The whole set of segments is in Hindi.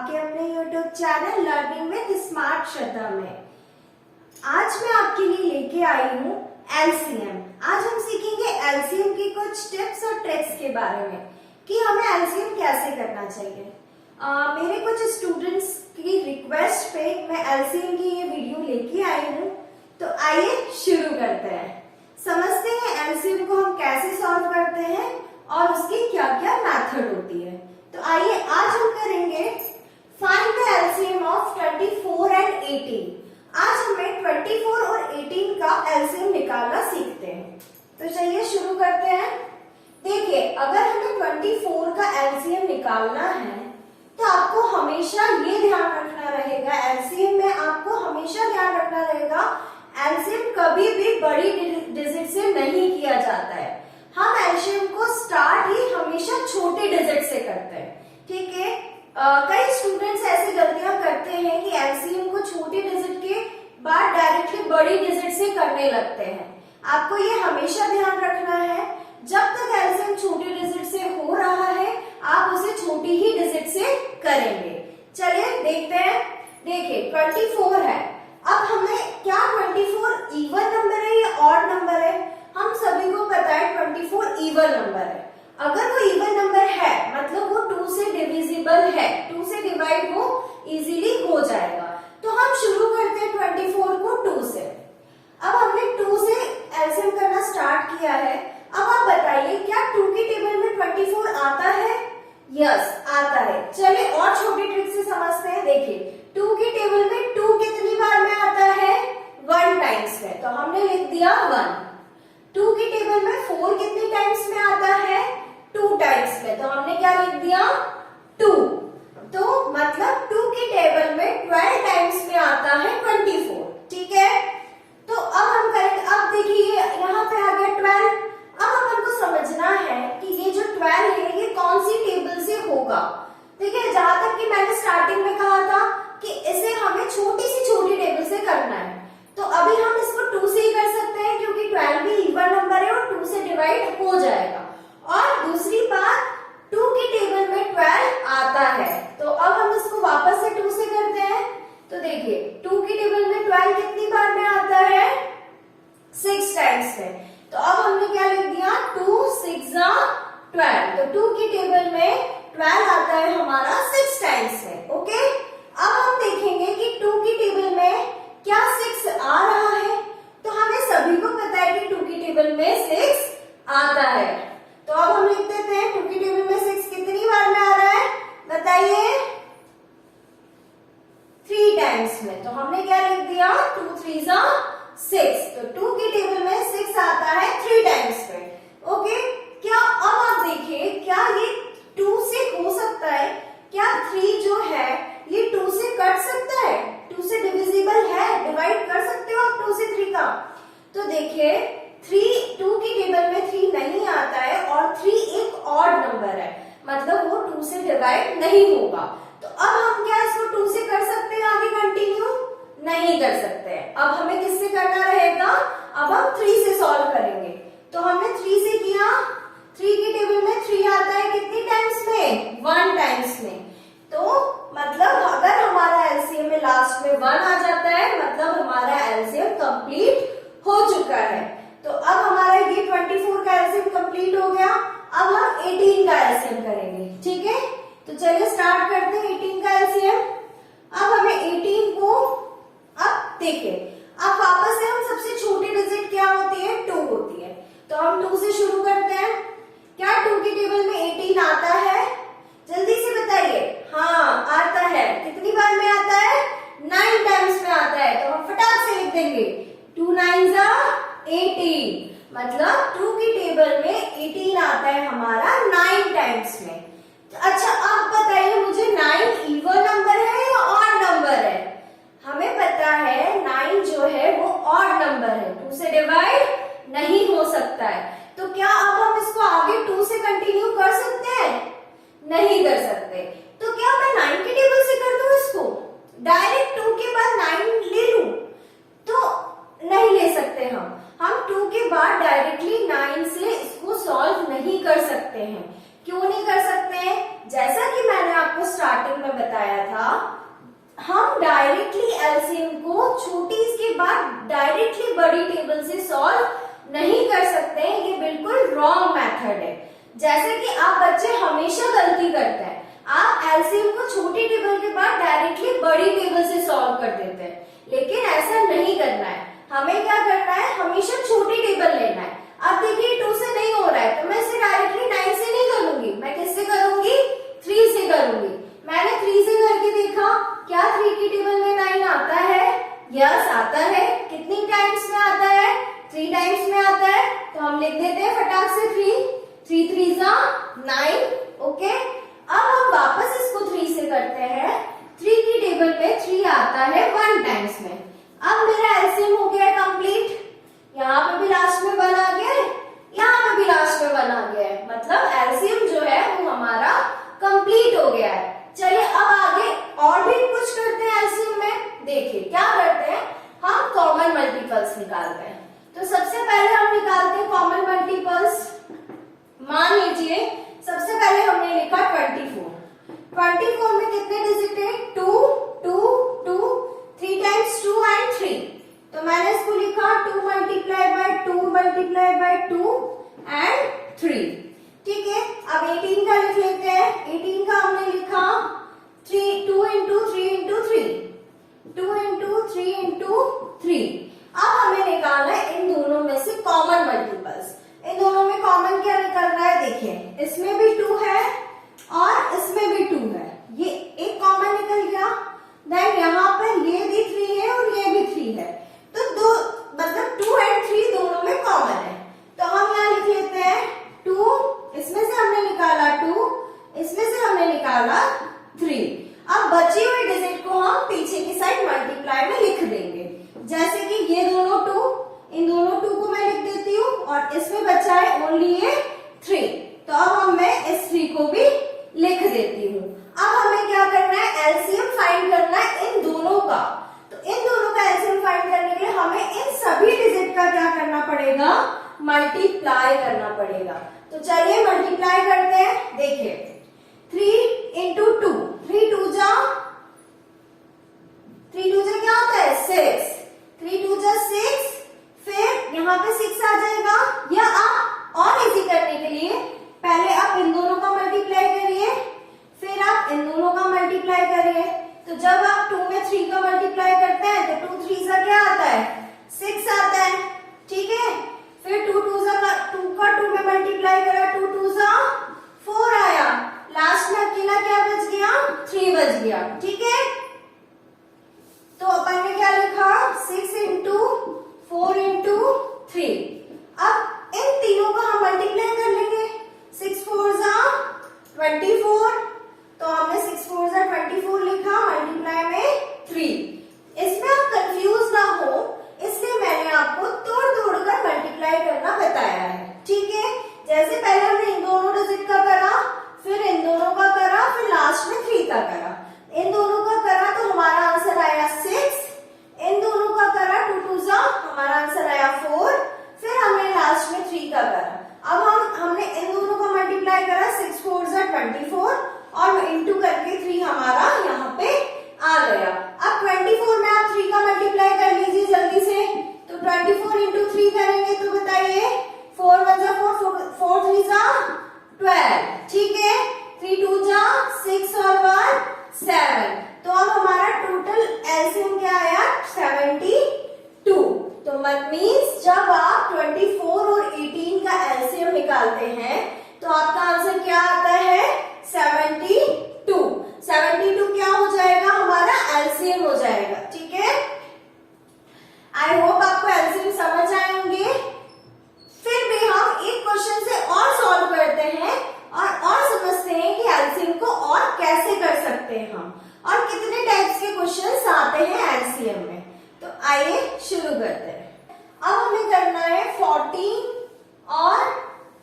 आपके अपने YouTube channel learning with smart Shraddha में। आज मैं आपके लिए लेके आई हूँ एलसीएम। आज हम सीखेंगे एलसीएम की कुछ टिप्स और ट्रिक्स के बारे में कि हमें एलसीएम कैसे करना चाहिए। मेरे कुछ स्टूडेंट्स की रिक्वेस्ट पे मैं एलसीएम की ये वीडियो लेके आई हूँ, तो आइए शुरू करते हैं। समझते हैं एलसीएम को हम कैसे सॉल्व करते हैं और उसकी क्या क्या मेथड होती है। तो आइए आज हम करेंगे find the LCM of 24 and 18। आज हमें 24 और 18 का एलसीएम निकालना सीखते हैं। तो चलिए शुरू करते हैं। देखिए, अगर हमें 24 का एलसीएम निकालना है तो आपको हमेशा ये ध्यान रखना रहेगा, एलसीएम में आपको हमेशा ध्यान रखना रहेगा एलसीएम कभी भी बड़ी डिजिट से नहीं किया जाता है। हम एलसीएम को स्टार्ट ही हमेशा छोटे डिजिट से करते हैं, ठीक है। कई स्टूडेंट्स ऐसी गलतियां करते हैं कि एलसीएम को छोटे डिजिट के बाद डायरेक्टली बड़ी डिजिट से करने लगते हैं। आपको ये हमेशा ध्यान रखना है, जब तक एलसीएम छोटी डिजिट से हो रहा है आप उसे छोटी ही डिजिट से करेंगे। चलिए देखते हैं। देखिए 24 है। अब हमें क्या 24 इवन नंबर है या ऑड नंबर है? हम सभी को पता है 24 इवन नंबर है। अगर वो इवन नंबर है मतलब वो 2 से डिविजिबल है, 2 से डिवाइड वो इजीली हो जाएगा। तो हम शुरू करते हैं 24 को 2 से। अब हमने 2 से एलसीएम करना स्टार्ट किया है। अब आप बताइए क्या 2 की टेबल में 24 आता है? यस, आता है। चलिए और छोटी ट्रिक से समझते हैं। देखिए 2 की टेबल में 2 कितनी बार में आता है? 1 टाइम्स में, तो हमने लिख दिया 1। 2 की टेबल में 4 कितनी टाइम्स में आता है? 2 टाइम्स में, तो हमने क्या लिख दिया? 2। तो मतलब 2 की टेबल में 12 टाइम्स में आता है 24, ठीक है। तो अब हम करेंगे, अब देखिए यहाँ पे आ गया 12। अब अपन को समझना है कि ये जो 12 है ये कौन सी टेबल से होगा। देखिए जहां तक कि मैंने स्टार्टिंग में कहा था कि इसे हमें छोटी सी छोटी टेबल से करना है, तो अभी हम इसको 2 से ही कर सकते हैं क्योंकि 12 भी इवन नंबर है और 2 से डिवाइड हो जाएगा। और दूसरी बात 2 की टेबल में 12 आता है, तो अब हम इसको वापस से 2 से करते हैं। तो देखिए 2 की टेबल में 12 कितनी बार में आता है? 6 टाइम्स में, तो अब हमने क्या लिख दिया? 2 6 12। तो 2 की टेबल में 12 आता है हमारा 6 टाइम्स में, ओके। अब हम देखेंगे कि 2 की टेबल में क्या 6 आ रहा है? तो हमें सभी को पता है कि 2 की टेबल में 6 आता है, तो अब हम लिख देते हैं 2 की टेबल में 6 कितनी बार में आ रहा है बताइए? 3 टाइम्स में, तो हमने क्या लिख दिया? 2 3 6। तो 2 की टेबल में 6 आता है 3 टाइम्स में, ओके। क्या अब आप देखिए क्या ये 2 से हो सकता है? क्या 3 जो है ये 2 से कट सकता है? 2 से डिविजिबल है? डिवाइड कर सकते हो आप 2 से 3 का? तो देखिए 2 की टेबल में 3 नहीं आता है और 3 एक ऑड नंबर है, मतलब वो 2 से डिवाइड नहीं होगा। तो अब हम क्या इसको 2 से कर सकते हैं आगे कंटिन्यू? नहीं कर सकते हैं। अब हमें किससे करना रहेगा? अब हम 3 से सॉल्व करेंगे। तो हमने 3 से किया। 3 की टेबल में 3 आता है कितनी टाइम्स में? 1 टाइम्स में। तो मतलब अगर हमारा एलसीएम में लास्ट में 1 आ जाता है मतलब हमारा एलसीएम कंप्लीट हो चुका है। तो अब हमारा ये 24 का एलसीएम कंप्लीट हो गया। अब हम 18 का एलसीएम करेंगे, ठीक है। तो चलिए स्टार्ट करते हैं 18 का एलसीएम। अब हमें 18 को, अब देखिए अब वापस से हम सबसे छोटी डिजिट क्या होती है? 2 होती है, तो हम 2 से शुरू करते हैं। क्या 2 की टेबल में 18 आता है? जल्दी से बताइए। हाँ आता है। कितनी बार में आता है? 9 टाइम्स में आता है, तो हम फटाक से लिख देंगे 2 9 18। मतलब 2 की टेबल में 18 आता है हमारा 9 टाइम्स में। अच्छा अब बताइए मुझे 9 इवन नंबर है या ऑड नंबर है? हमें पता है 9 जो है वो ऑड नंबर है, 2 से डिवाइड नहीं हो सकता है। तो क्या अब हम इसको आगे 2 से कंटिन्यू कर सकते हैं? नहीं कर सकते। तो क्या मैं 9 की टेबल से कर दूं इसको? डायरेक्ट 2 के बाद 9 ले लूं? तो नहीं ले सकते हम 2 के बाद डायरेक्टली 9 से इसको सॉल्व नहीं कर सकते हैं। क्यों नहीं कर सकते हैं? जैसा कि मैंने आपको स्टार्टिंग में बताया था, हम डायरेक्टली एलसीएम को छोटी के बाद डायरेक्टली बड़ी टेबल से सॉल्व नहीं कर सकते हैं। ये बिल्कुल रॉन्ग मेथड है। जैसे कि आप बच्चे हमेशा गलती करते हैं, आप एलसीएम को छोटी टेबल के बाद डायरेक्टली बड़ी टेबल से सॉल्व कर देते हैं, लेकिन ऐसा नहीं करना है। हमें क्या करना है, हमेशा छोटी टेबल लेना है। अब देखिए 2 से नहीं हो रहा है तो मैं इसे डायरेक्टली 9 से नहीं करूंगी, मैं किससे करूंगी, 3 से करूंगी। मैंने 3 से करके देखा, क्या 3 की टेबल में 9 आता है? यस आता है। कितनी टाइम्स में आता है? 3 टाइम्स में आता है। तो हम लिख देते हैं फटाक से 3 3 9। ओके, अब हम वापस इसको 3 से करते हैं। 3 की टेबल में 3 आता है 1 टाइम्स में। अब मेरा एलसीएम हो गया कंप्लीट। यहाँ पे भी लास्ट में 1 आ गया है, यहाँ पे भी लास्ट में 1 आ गया है, मतलब एलसीएम जो है वो हमारा कंप्लीट हो गया है। चलिए अब आगे और भी कुछ करते हैं एलसीएम में। देखिए क्या करते हैं, हम कॉमन मल्टीपल्स निकालते हैं। तो सबसे पहले हम निकालते हैं कॉमन मल्टीपल्स। मान लीजिए सबसे पहले हमने लिखा 24। 24 में कितने डिजिट है? 2 2 2, 3 टाइम्स 2 एंड 3। तो मैंने इसको लिखा 2 multiply by 2 multiply by 2 and 3। ठीक है, अब 18 का लिख लेते हैं। 18 का हमने लिखा 2 इंटू 3 इंटू 3, 2 इंटू 3 इंटू 3। अब हमें निकालना है इन दोनों में से कॉमन मल्टीपल्स। इन दोनों में कॉमन क्या निकल रहा है? देखिए इसमें भी 2 है और इसमें भी 2 है, ये एक कॉमन निकल गया। देन यहाँ पे ये भी 3 है और ये भी 3 है, तो दो मतलब 2 एंड 3 दोनों में कॉमन है। तो हम यहाँ लिख लेते हैं 2, इसमें से हमने निकाला 2, इसमें से हमने निकाला 3। अब बची हुई डिजिट को हम पीछे की साइड मल्टीप्लाई में लिख देंगे। जैसे कि ये दोनों 2, इन दोनों 2 को मैं लिख देती हूँ और इसमें बचा है ओनली ये 3। तो अब मैं इस 3 को भी लिख देती हूँ। अब हमें क्या करना है, एलसीएम फाइंड करना है इन दोनों का। तो इन दोनों का एलसीएम फाइंड करने के लिए हमें इन सभी डिजिट का क्या करना पड़ेगा, मल्टीप्लाई करना पड़ेगा। तो चलिए मल्टीप्लाई करते हैं। देखिए 3 इंटू 2, 3 2 जा क्या होता है? 6। 3 2 जा 6, फिर यहाँ पे 6 आ जाएगा। या आप और इजी करने के लिए पहले आप इन दोनों का मल्टीप्लाई करिए, फिर आप इन दोनों का मल्टीप्लाई करिए। तो जब आप 2 में 3 का मल्टीप्लाई करते हैं तो 2 3 सा क्या आता है? 6 आता है। ठीक है, फिर 2 2 का 2 में मल्टीप्लाई करा, 2 2 सा 4 आया। लास्ट में अकेला क्या बच गया? 3 बच गया। ठीक है, तो अपन ने क्या लिखा? 6 इंटू 4 इंटू 3। अब इन तीनों को हम मल्टीप्लाई कर लेंगे। 6 4 जा 24, तो हमने 6 4 जा 24 लिखा, मल्टीप्लाई में 3। इसमें आप कंफ्यूज ना हो इसलिए मैंने आपको तोड़ तोड़ कर मल्टीप्लाई करना बताया है। ठीक है, जैसे पहले हमने इन दोनों डिजिट का करा, फिर इन दोनों का करा, फिर लास्ट में 3 का करा। इन दोनों का करा तो हमारा आंसर आया 6, इन दोनों का करा 2 2 जा, हमारा आंसर आया 4, फिर हमने लास्ट में 3 का करा। अब हमने इन दोनों का मल्टीप्लाई करा, 6 4 जा 24 और इंटू करके 3 हमारा यहाँ पे आ गया। अब 24 में आप 3 का मल्टीप्लाई कर लीजिए जल्दी से। तो 24 इंटू 3 करेंगे तो बताइए 4 1 जा 4, 4 3 जा 12। ठीक है, 3 2 जा 6 और 1 7। तो अब हमारा टोटल एलसीएम क्या आया? 72। तो मत मीन्स जब आप 24 और 18 का एलसीएम निकालते हैं तो आपका आंसर क्या आता है? 72। 72 क्या हो जाएगा? हमारा एलसीएम हो जाएगा। ठीक है, आई होप आपको एलसीएम समझ आए होंगे। फिर भी हम एक क्वेश्चन से और सॉल्व करते हैं और समझते हैं कि एलसीएम को और कैसे कर सकते हैं हम, और कितने टाइप्स के क्वेश्चंस आते हैं एलसीएम में। तो आइए शुरू करते हैं। अब हमें करना है 14 और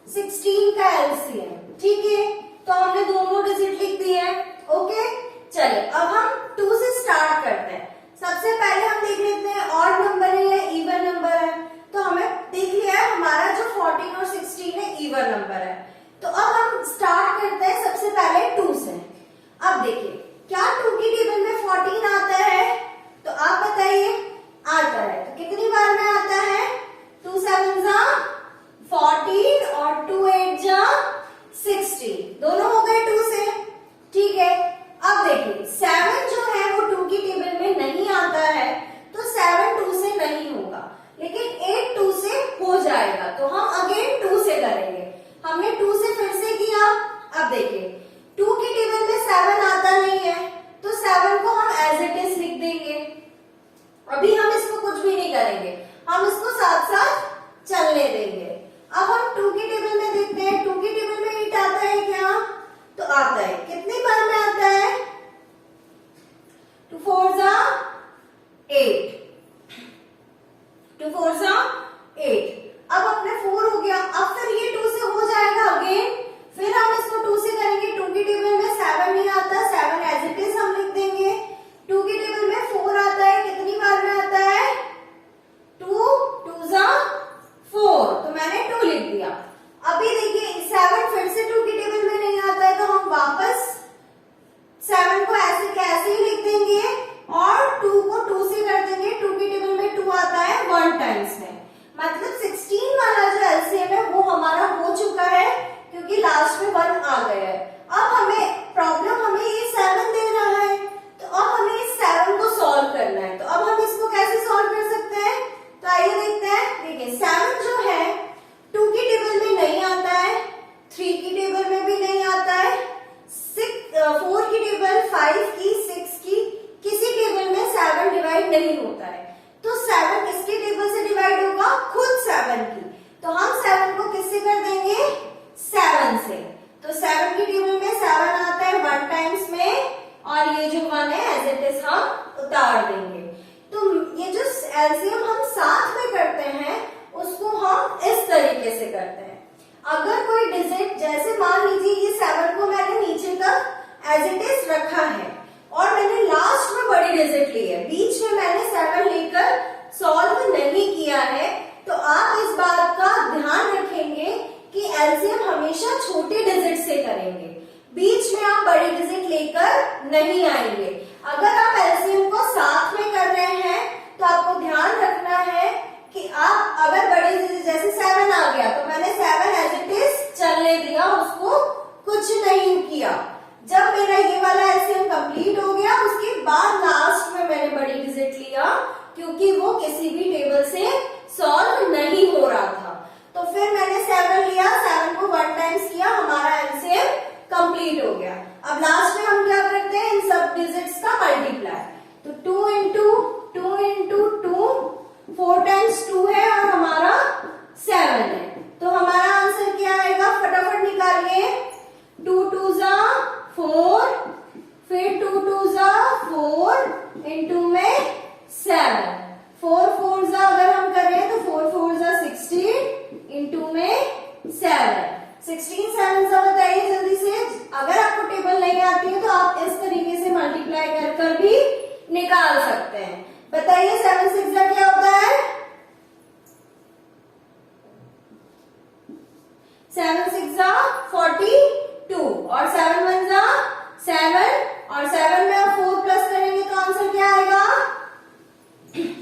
16 का एलसीएम। ठीक है, तो हमने दोनों डिजिट लिख दिए हैं। ओके, चलिए अब हम 2 से स्टार्ट करते हैं। सबसे पहले हम देख लेते हैं ऑड नंबर है या इवन नंबर है। तो हमें देख लिया है हमारा जो 14 और 16 है इवन नंबर है। तो अब हम स्टार्ट करते हैं सबसे पहले 2 से। आएगा, तो हम अगेन 2 से करेंगे। हमने 2 से फिर से किया। अब देखिए 2 की टेबल में 7 आता नहीं है, तो 7 को हम एज इट इज लिख देंगे। अभी हम इसको कुछ भी नहीं करेंगे, हम इसको साथ साथ चलने देंगे। अब हम 2 की टेबल में देखते हैं, 2 की टेबल में 8 आता है क्या? तो आता है। कितनी बार में आता है? 2 4 जा 8, 2 4 जा 8। अब अपने 4 हो गया। अब फिर ये 2 से हो जाएगा अगेन, फिर हम इसको 2 से करेंगे। 2 की टेबल में 7 नहीं आता, 7 एज इट इज हम लिख देंगे। 2 की टेबल में 4 आता है, कितनी बार में आता है? 2 2 जा 4, तो मैंने 2 लिख दिया। अभी देखिए 7 फिर से 2 की टेबल में नहीं आता है, तो हम वापस 7 को ऐसे के ऐसे ही लिख देंगे और 2 को 2 से कर देंगे। 2 की टेबल में 2 आता है 1 टाइम्स में, मतलब 16 वाला जो एलसीएम है वो हमारा हो चुका है, क्योंकि लास्ट में 1 आ गया है। अब हमें प्रॉब्लम, हमें ये 7 दे रहा है, तो अब हमें इस 7 को सॉल्व करना है। तो अब हम इसको कैसे सॉल्व कर सकते हैं? तो आइए देखते हैं। देखिए 7 जो है 2 की टेबल में नहीं आता है, 3 की टेबल में भी नहीं आता है, 4 की टेबल, 5 की, 6 की, किसी टेबल में 7 डिवाइड नहीं होता है। तो 7 किसकी टेबल से डिवाइड होगा? खुद 7 की। तो हम 7 को किससे कर देंगे? 7 से। तो 7 की टेबल में 7 आता है 1 टाइम्स में, और ये जो 1 है एज इट इज हम उतार देंगे। तो ये जो एलसीएम हम साथ में करते हैं उसको हम इस तरीके से करते हैं। अगर कोई डिजिट, जैसे मान लीजिए ये 7 को मैंने नीचे तक एज इट इज रखा है और मैंने लास्ट में बड़ी डिजिट ली है, बीच में मैंने 7 लेकर सॉल्व नहीं किया है, तो आप इस बात का ध्यान रखेंगे कि एलसीएम हमेशा छोटे डिजिट से करेंगे, बीच में आप बड़ी डिजिट लेकर नहीं आएंगे। अगर आप एलसीएम को साथ में कर रहे हैं तो आपको ध्यान रखना है कि आप अगर बड़ी डिजिट, जैसे 7 आ गया तो मैंने 7 एज इट इज चलने दिया, उसको कुछ नहीं किया। जब मेरा ये वाला एलसीएम कंप्लीट हो गया उसके बाद लास्ट में मैंने बड़ी डिजिट लिया, क्योंकि वो किसी भी टेबल से सॉल्व नहीं हो रहा था। तो फिर मैंने 7 लिया, 7 को 1 टाइम्स किया, हमारा एलसीएम कंप्लीट हो गया। अब लास्ट में हम क्या करते हैं? इन सब डिजिट्स का मल्टीप्लाई। तो 2 इंटू 2 इंटू 2, 4 टाइम्स 2 है और हमारा 7 है। तो हमारा आंसर क्या आएगा? फटाफट निकालिए। 2 2 जा 4, फिर 2 2 जा 4 इंटू में 7, 4 4 जा अगर हम करें तो 4 4 जा 16 इंटू में 7, 16 7 जा बताइए जल्दी से। अगर आपको टेबल नहीं आती है तो आप इस तरीके से मल्टीप्लाई कर भी निकाल सकते हैं। बताइए 7 6 जा क्या होता है? 7 6 जा 42 और 7 1 जा 7 और 7 में आप 4 प्लस करेंगे तो आंसर क्या आएगा?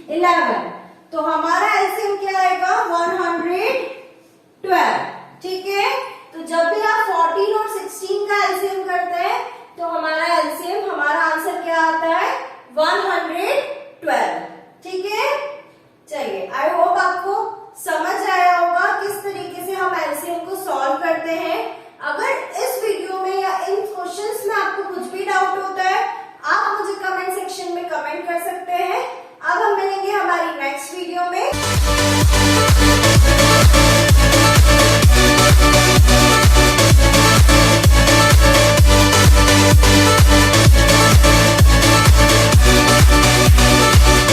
11। तो हमारा एलसीएम क्या आएगा? 112। ठीक है, तो जब भी आप 14 और 16 का एलसीएम करते हैं तो हमारा एलसीएम, हमारा आंसर क्या आता है? 112। ठीक है।